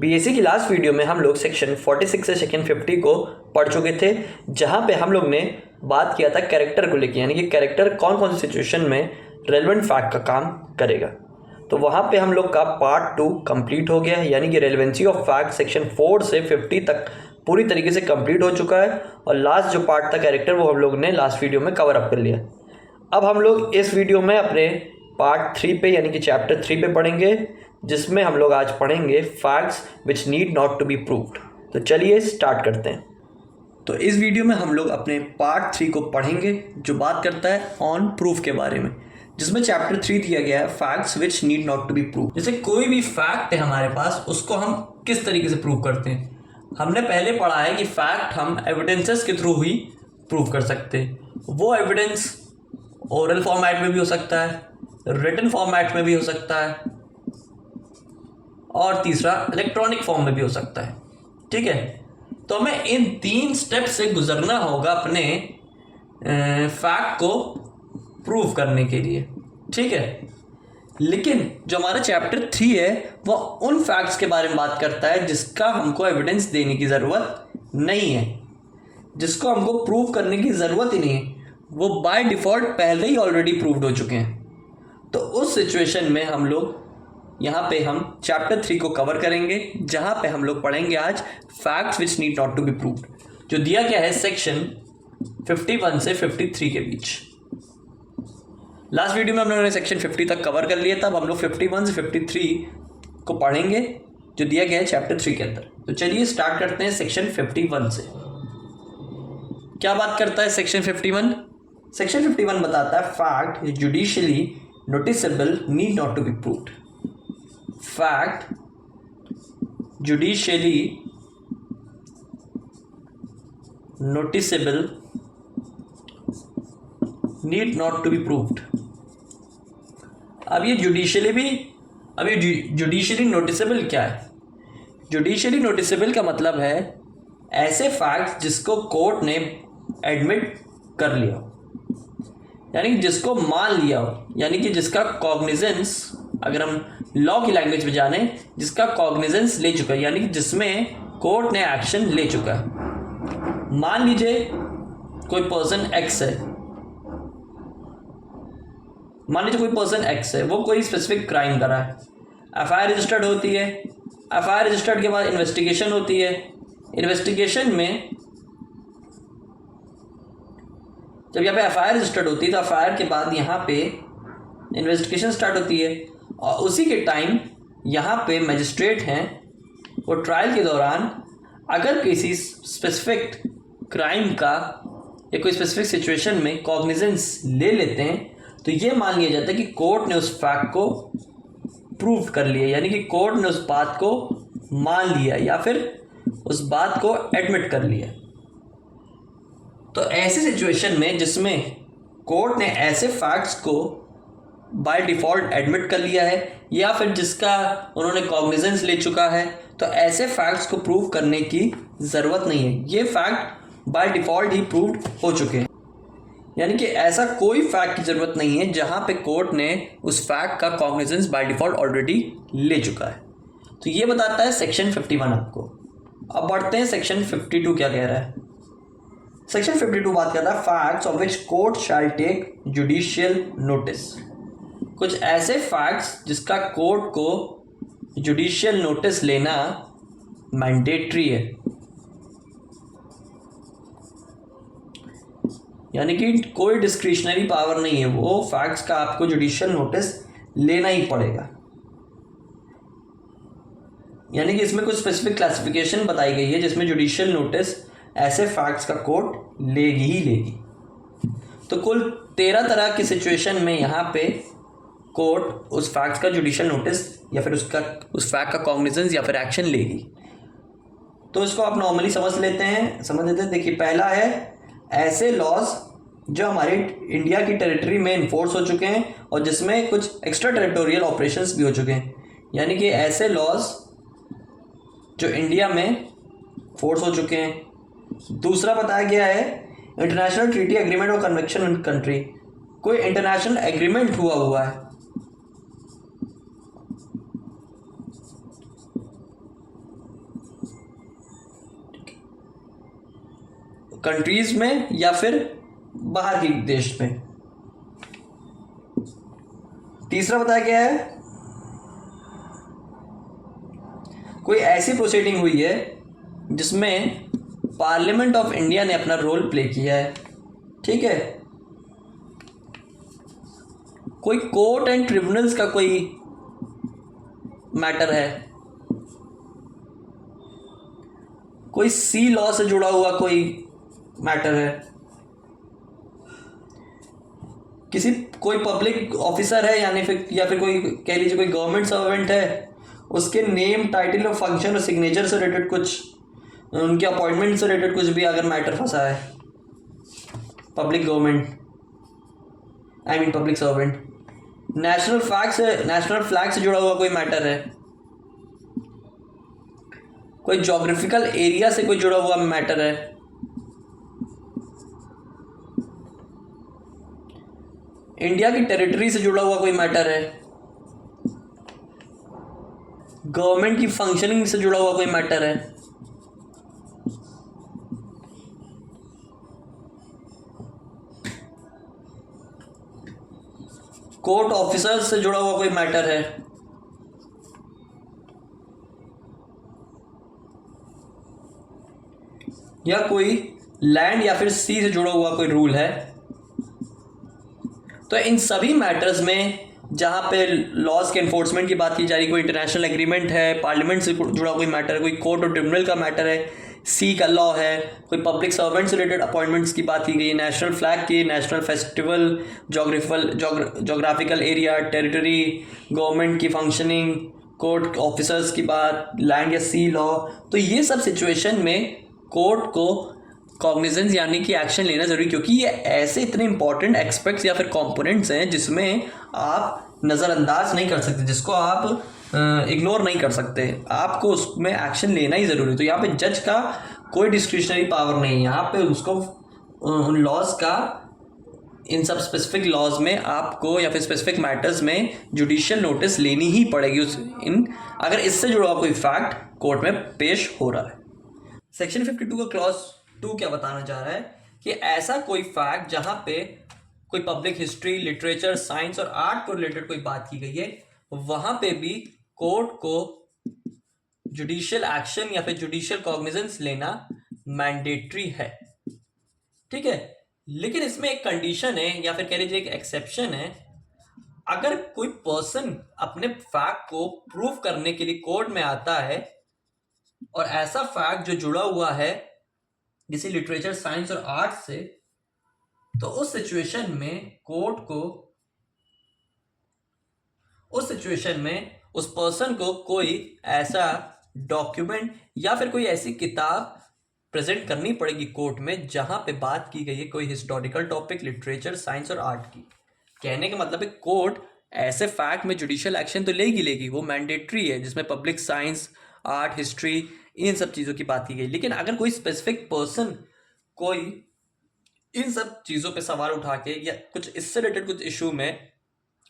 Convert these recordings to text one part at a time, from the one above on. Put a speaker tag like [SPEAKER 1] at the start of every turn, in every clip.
[SPEAKER 1] BSc की last video में हम लोग सेक्शन 46 से सेक्शन 50 को पढ़ चुके थे, जहां पे हम लोग ने बात किया था कैरेक्टर को लेकर, यानी कि कैरेक्टर कौन कौन सी सिचुएशन में रेलेवेंट फैक्ट का काम करेगा। तो वहां पे हम लोग का पार्ट 2 कंप्लीट हो गया है, यानी कि रेलेवेंसी ऑफ फैक्ट सेक्शन 4 से 50 तक पूरी तरीके से कंप्लीट हो चुका है। और लास्ट जो पार्ट था कैरेक्टर, वो हम लोग ने लास्ट वीडियो में कवर अप कर लिया। अब हम लोग इस वीडियो में अपने पार्ट 3 पे यानी कि चैप्टर 3 पे पढ़ेंगे, जिसमें हम लोग आज पढ़ेंगे facts which need not to be proved. तो चलिए स्टार्ट करते हैं। तो इस वीडियो में हम लोग अपने पार्ट 3 को पढ़ेंगे, जो बात करता है ऑन प्रूफ के बारे में, जिसमें चैप्टर 3 दिया गया है facts which need not to be prove. जैसे कोई भी फैक्ट है हमारे पास, उसको हम किस तरीके से प्रूव करते हैं। हमने पहले पढ़ा है कि फैक्ट हम एविडेंसेस के थ्रू ही प्रूव कर सकते हैं। वो एविडेंस ओरल फॉर्मेट में भी हो सकता है, रिटन फॉर्मेट में भी हो सकता है, और तीसरा इलेक्ट्रॉनिक फॉर्म में भी हो सकता है। ठीक है, तो हमें इन 3 स्टेप से गुजरना होगा अपने फैक्ट को प्रूव करने के लिए। ठीक है, लेकिन जो हमारा चैप्टर 3 है वो उन फैक्ट्स के बारे में बात करता है जिसका हमको एविडेंस देने की ज़रूरत नहीं है, जिसको हमको प्रूव करने की ज़रूरत ही नहीं है, वो बाय डिफ़ॉल्ट पहले ही ऑलरेडी प्रूव्ड हो चुके हैं। तो उस सिचुएशन में हम लोग यहाँ पे हम चैप्टर 3 को कवर करेंगे, जहाँ पे हम लोग पढ़ेंगे आज facts which need not to be proved, जो दिया गया है सेक्शन 51 से 53 के बीच। लास्ट वीडियो में हम लोगों ने सेक्शन 50 तक कवर कर लिया था। अब हम लोग 51 से 53 को पढ़ेंगे, जो दिया गया है चैप्टर 3 के अंदर। तो चलिए स्टार्ट करते हैं सेक्शन 51 से। क्या बात करता है सेक्शन 51? सेक्शन 51 बताता है fact judicially noticeable need not to be proved. Fact judicially noticeable need not to be proved. अब ये जुडिशियली नोटिसेबल क्या है? जुडिशियली नोटिसेबल का मतलब है ऐसे फैक्ट जिसको कोर्ट ने एडमिट कर लिया, यानी कि जिसको मान लिया हो, यानी कि जिसका कॉग्निजेंस, अगर हम लॉ की लैंग्वेज में जाने, जिसका कॉग्निजेंस ले चुका है, यानी कि जिसमें कोर्ट ने एक्शन ले चुका है। मान लीजिए कोई पर्सन एक्स है, वो कोई स्पेसिफिक क्राइम करा है, एफआईआर रजिस्टर्ड होती है, एफआईआर रजिस्टर्ड के बाद इन्वेस्टिगेशन होती है। इन्वेस्टिगेशन में जब यहाँ पे एफआईआर रजिस्टर्ड होती है, तो एफआईआर के बाद यहाँ पे इन्वेस्टिगेशन स्टार्ट होती है, और उसी के टाइम यहाँ पे मजिस्ट्रेट हैं, वो ट्रायल के दौरान अगर किसी स्पेसिफिक क्राइम का या कोई स्पेसिफिक सिचुएशन में कॉग्निजेंस ले लेते हैं, तो ये मान लिया जाता है कि कोर्ट ने उस फैक्ट को प्रूव कर लिया, यानी कि कोर्ट ने उस बात को मान लिया या फिर उस बात को एडमिट कर लिया। तो ऐसी सिचुएशन में जिसमें कोर्ट ने ऐसे फैक्ट्स को बाय डिफ़ॉल्ट एडमिट कर लिया है, या फिर जिसका उन्होंने कॉग्निजेंस ले चुका है, तो ऐसे फैक्ट्स को प्रूव करने की ज़रूरत नहीं है। ये fact by default he proved हो चुके हैं, यानी कि ऐसा कोई फैक्ट की ज़रूरत नहीं है जहाँ पे कोर्ट ने उस फैक्ट का कॉग्निजेंस बाय डिफ़ॉल्ट ऑलरेडी ले चुका है। तो ये बताता है सेक्शन 51 आपको। अब बढ़ते हैं सेक्शन 52 क्या कह रहा है। सेक्शन 52 बात करता है facts of which court shall take judicial notice. कुछ ऐसे फैक्ट्स जिसका कोर्ट को जुडिशियल नोटिस लेना मैंडेटरी है, यानी कि कोई डिस्क्रिशनरी पावर नहीं है, वो फैक्ट्स का आपको जुडिशियल नोटिस लेना ही पड़ेगा। यानी कि इसमें कुछ स्पेसिफिक क्लासिफिकेशन बताई गई है जिसमें जुडिशियल नोटिस ऐसे फैक्ट्स का कोर्ट लेगी ही लेगी। तो कुल 13 तरह की सिचुएशन में यहाँ पे कोर्ट उस फैक्ट्स का जुडिशियल नोटिस या फिर उस फैक्ट का कॉग्निजेंस या फिर एक्शन लेगी। तो इसको आप नॉर्मली समझ लेते हैं। देखिए, पहला है ऐसे लॉज जो हमारी इंडिया की टेरिटरी में इन्फोर्स हो चुके हैं और जिसमें कुछ एक्स्ट्रा टेरिटोरियल ऑपरेशंस भी हो चुके हैं, यानी कि ऐसे लॉज जो इंडिया में फोर्स हो चुके हैं। दूसरा बताया गया है इंटरनेशनल ट्रीटी एग्रीमेंट और कन्वेंशन इन कंट्री, कोई इंटरनेशनल एग्रीमेंट हुआ है, कंट्रीज में या फिर बाहर के देश में। तीसरा बताया गया है कोई ऐसी प्रोसीडिंग हुई है जिसमें पार्लियामेंट ऑफ इंडिया ने अपना रोल प्ले किया है। ठीक है, कोई कोर्ट एंड ट्रिब्यूनल्स का कोई मैटर है, कोई सी लॉ से जुड़ा हुआ कोई मैटर है, कोई पब्लिक ऑफिसर है या फिर कोई कह लीजिए कोई गवर्नमेंट सर्वेंट है, उसके नेम टाइटल और फंक्शन और सिग्नेचर से रिलेटेड कुछ, उनके अपॉइंटमेंट से रिलेटेड कुछ भी अगर मैटर फंसा है, पब्लिक सर्वेंट, नेशनल फ्लैग से जुड़ा हुआ कोई मैटर है, कोई ज्योग्राफिकल एरिया से कोई जुड़ा हुआ मैटर है, इंडिया की टेरिटरी से जुड़ा हुआ कोई मैटर है, गवर्नमेंट की फंक्शनिंग से जुड़ा हुआ कोई मैटर है, कोर्ट ऑफिसर्स से जुड़ा हुआ कोई मैटर है, या कोई लैंड या फिर सी से जुड़ा हुआ कोई रूल है। तो इन सभी मैटर्स में जहाँ पे लॉज के एनफोर्समेंट की बात की जा रही, कोई इंटरनेशनल एग्रीमेंट है, पार्लियामेंट से जुड़ा कोई मैटर है, कोई कोर्ट और ट्रिब्यूनल का मैटर है, सी का लॉ है, कोई पब्लिक सर्वेंट से रिलेटेड अपॉइंटमेंट्स की बात की गई है, नेशनल फ्लैग की, national festival, geographical area, territory, government की फंक्शनिंग, कोर्ट ऑफिसर्स की बात, लैंड या सी लॉ। तो ये सब सिचुएशन में कोर्ट को कॉग्निजेंस यानी कि एक्शन लेना जरूरी, क्योंकि ये ऐसे इतने इंपॉर्टेंट एस्पेक्ट्स या फिर कंपोनेंट्स हैं जिसमें आप नज़रअंदाज नहीं कर सकते, जिसको आप इग्नोर नहीं कर सकते, आपको उसमें एक्शन लेना ही ज़रूरी। तो यहाँ पे जज का कोई डिस्क्रिशनरी पावर नहीं है, यहाँ पे उसको उन लॉज का, इन सब स्पेसिफिक लॉज में आपको या फिर स्पेसिफिक मैटर्स में जुडिशियल नोटिस लेनी ही पड़ेगी अगर इससे जुड़ा हुआ कोई फैक्ट कोर्ट में पेश हो रहा है। सेक्शन 52 का क्लॉज 2 क्या बताना चाह रहा है कि ऐसा कोई फैक्ट जहां पे कोई पब्लिक हिस्ट्री, लिटरेचर, साइंस और आर्ट को रिलेटेड कोई बात की गई है, वहां पे भी कोर्ट को जुडिशियल एक्शन या फिर जुडिशियल कॉग्निजेंस लेना मैंडेटरी है। ठीक है, लेकिन इसमें एक कंडीशन है या फिर कह लीजिए एक एक्सेप्शन है। अगर कोई पर्सन अपने फैक्ट को प्रूव करने के लिए कोर्ट में आता है और ऐसा फैक्ट जो जुड़ा हुआ है किसी लिटरेचर, साइंस और आर्ट से, तो उस सिचुएशन में उस पर्सन को कोई ऐसा डॉक्यूमेंट या फिर कोई ऐसी किताब प्रेजेंट करनी पड़ेगी कोर्ट में जहां पे बात की गई है कोई हिस्टोरिकल टॉपिक, लिटरेचर, साइंस और आर्ट की। कहने का मतलब है कोर्ट ऐसे फैक्ट में जुडिशियल एक्शन तो लेगी, वो मैंडेटरी है, जिसमें पब्लिक साइंस, आर्ट, हिस्ट्री, इन सब चीज़ों की बात की गई। लेकिन अगर कोई स्पेसिफिक पर्सन कोई इन सब चीज़ों पे सवाल उठा के या कुछ इससे रिलेटेड कुछ इशू में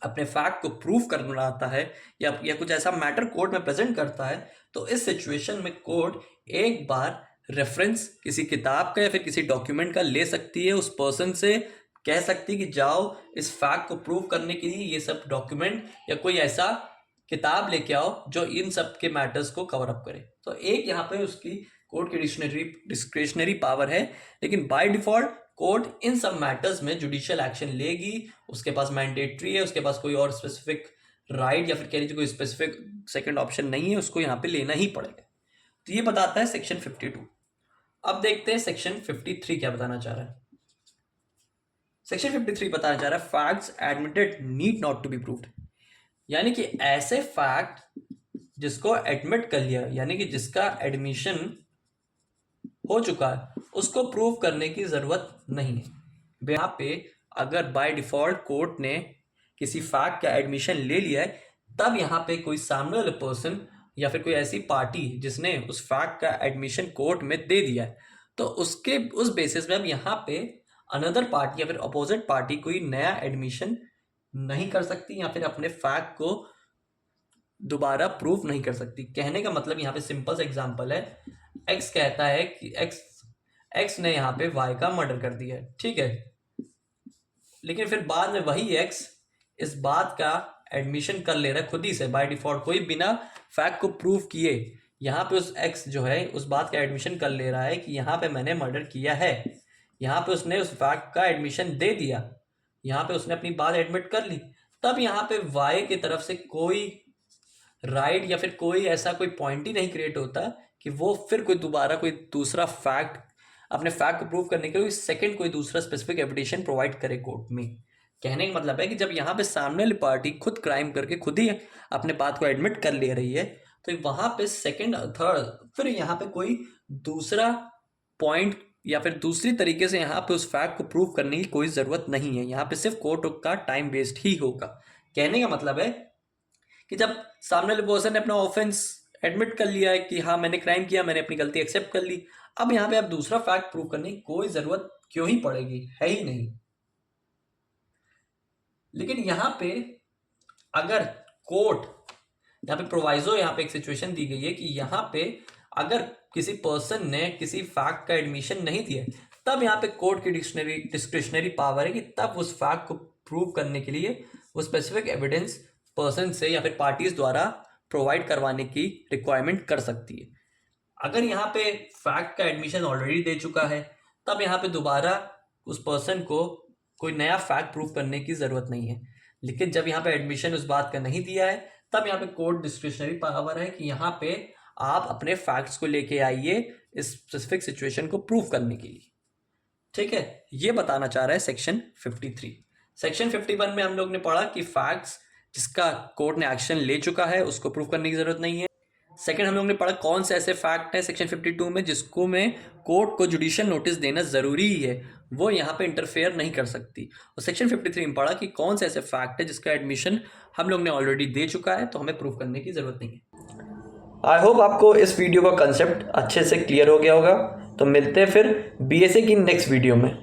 [SPEAKER 1] अपने फैक्ट को प्रूव करना आता है या कुछ ऐसा मैटर कोर्ट में प्रेजेंट करता है, तो इस सिचुएशन में कोर्ट एक बार रेफरेंस किसी किताब का या फिर किसी डॉक्यूमेंट का ले सकती है, उस पर्सन से कह सकती है कि जाओ इस फैक्ट को प्रूव करने के लिए ये सब डॉक्यूमेंट या कोई ऐसा किताब लेके आओ जो इन सब के मैटर्स को कवर अप करे। तो एक यहाँ पे उसकी कोर्ट की डिस्क्रिशनरी पावर है, लेकिन बाय डिफॉल्ट कोर्ट इन सब मैटर्स में जुडिशियल एक्शन लेगी। उसके पास मैंडेटरी है, उसके पास कोई और स्पेसिफिक राइट या फिर कह लीजिए कोई स्पेसिफिक सेकंड ऑप्शन नहीं है, उसको यहाँ पे लेना ही पड़ेगा। तो ये बताता है सेक्शन 52। अब देखते हैं सेक्शन 53 क्या बताना चाह रहा है। सेक्शन 53 बताना चाह रहा है facts admitted need not to be proved, यानी कि ऐसे फैक्ट जिसको एडमिट कर लिया, यानी कि जिसका एडमिशन हो चुका है, उसको प्रूव करने की जरूरत नहीं है। यहाँ पे अगर बाय डिफॉल्ट कोर्ट ने किसी फैक्ट का एडमिशन ले लिया है, तब यहाँ पे कोई सामने वाले पर्सन या फिर कोई ऐसी पार्टी जिसने उस फैक्ट का एडमिशन कोर्ट में दे दिया है, तो उस बेसिस में अब यहाँ पे अनदर पार्टी या फिर अपोजिट पार्टी कोई नया एडमिशन नहीं कर सकती या फिर अपने फैक्ट को दोबारा प्रूफ नहीं कर सकती। कहने का मतलब यहाँ पे सिंपल सा एग्जांपल है, एक्स कहता है कि एक्स एक्स ने यहाँ पे वाई का मर्डर कर दिया है, ठीक है। लेकिन फिर बाद में वही एक्स इस बात का एडमिशन कर ले रहा है खुद ही से, बाय डिफॉल्ट, कोई बिना फैक्ट को प्रूव किए यहाँ पे उस एक्स जो है उस बात का एडमिशन कर ले रहा है कि यहाँ पे मैंने मर्डर किया है। यहाँ पे उसने उस फैक्ट का एडमिशन दे दिया, यहाँ पे उसने अपनी बात एडमिट कर ली। तब यहाँ पे वाई की तरफ से कोई राइट या फिर कोई ऐसा कोई पॉइंट ही नहीं क्रिएट होता कि वो फिर कोई दोबारा कोई दूसरा फैक्ट, अपने फैक्ट को प्रूव करने के लिए सेकंड कोई दूसरा स्पेसिफिक एविडेंस प्रोवाइड करे कोर्ट में। कहने का मतलब है कि जब यहाँ पे सामने वाली पार्टी खुद क्राइम करके खुद ही अपने बात को एडमिट कर ले रही है, तो वहां पे सेकंड थर्ड फिर यहाँ पे कोई दूसरा पॉइंट या फिर दूसरी तरीके से यहाँ पे उस फैक्ट को प्रूव करने की कोई जरूरत नहीं है। यहाँ पे सिर्फ कोर्ट का टाइम वेस्ट ही होगा। कहने का मतलब है कि जब सामने वाले पर्सन ने अपना ऑफेंस एडमिट कर लिया है कि हाँ मैंने क्राइम किया, मैंने अपनी गलती एक्सेप्ट कर ली, अब यहाँ पे आप दूसरा फैक्ट प्रूव करने की कोई जरूरत क्यों ही पड़ेगी, है ही नहीं। लेकिन यहाँ पे अगर कोर्ट, यहाँ पे प्रोवाइजो, यहाँ पे एक सिचुएशन दी गई है कि यहाँ पे अगर किसी पर्सन ने किसी फैक्ट का एडमिशन नहीं दिया, तब यहाँ पे कोर्ट की डिस्क्रिशनरी पावर है कि तब उस फैक्ट को प्रूव करने के लिए वो स्पेसिफिक एविडेंस पर्सन से या फिर पार्टीज द्वारा प्रोवाइड करवाने की रिक्वायरमेंट कर सकती है। अगर यहाँ पे फैक्ट का एडमिशन ऑलरेडी दे चुका है, तब यहाँ पे दोबारा उस पर्सन को कोई नया फैक्ट प्रूव करने की जरूरत नहीं है। लेकिन जब यहाँ पे एडमिशन उस बात का नहीं दिया है, तब यहाँ पे कोर्ट डिस्क्रिशनरी पावर है कि यहाँ पे आप अपने फैक्ट्स को लेके आइए इस स्पेसिफिक सिचुएशन को प्रूव करने के लिए, ठीक है। ये बताना चाह रहा है सेक्शन 53। सेक्शन 51 में हम लोग ने पढ़ा कि फैक्ट्स जिसका कोर्ट ने एक्शन ले चुका है उसको प्रूव करने की जरूरत नहीं है। सेकंड हम लोग ने पढ़ा कौन से ऐसे फैक्ट हैं सेक्शन 52 में जिसको में कोर्ट को जुडिशियल नोटिस देना जरूरी है, वो यहाँ पे इंटरफेयर नहीं कर सकती। और सेक्शन 53 में पढ़ा कि कौन से ऐसे फैक्ट है जिसका एडमिशन हम लोग ने ऑलरेडी दे चुका है, तो हमें प्रूव करने की जरूरत नहीं है। आई होप आपको इस वीडियो का कंसेप्ट अच्छे से क्लियर हो गया होगा। तो मिलते हैं फिर बीएसए की नेक्स्ट वीडियो में।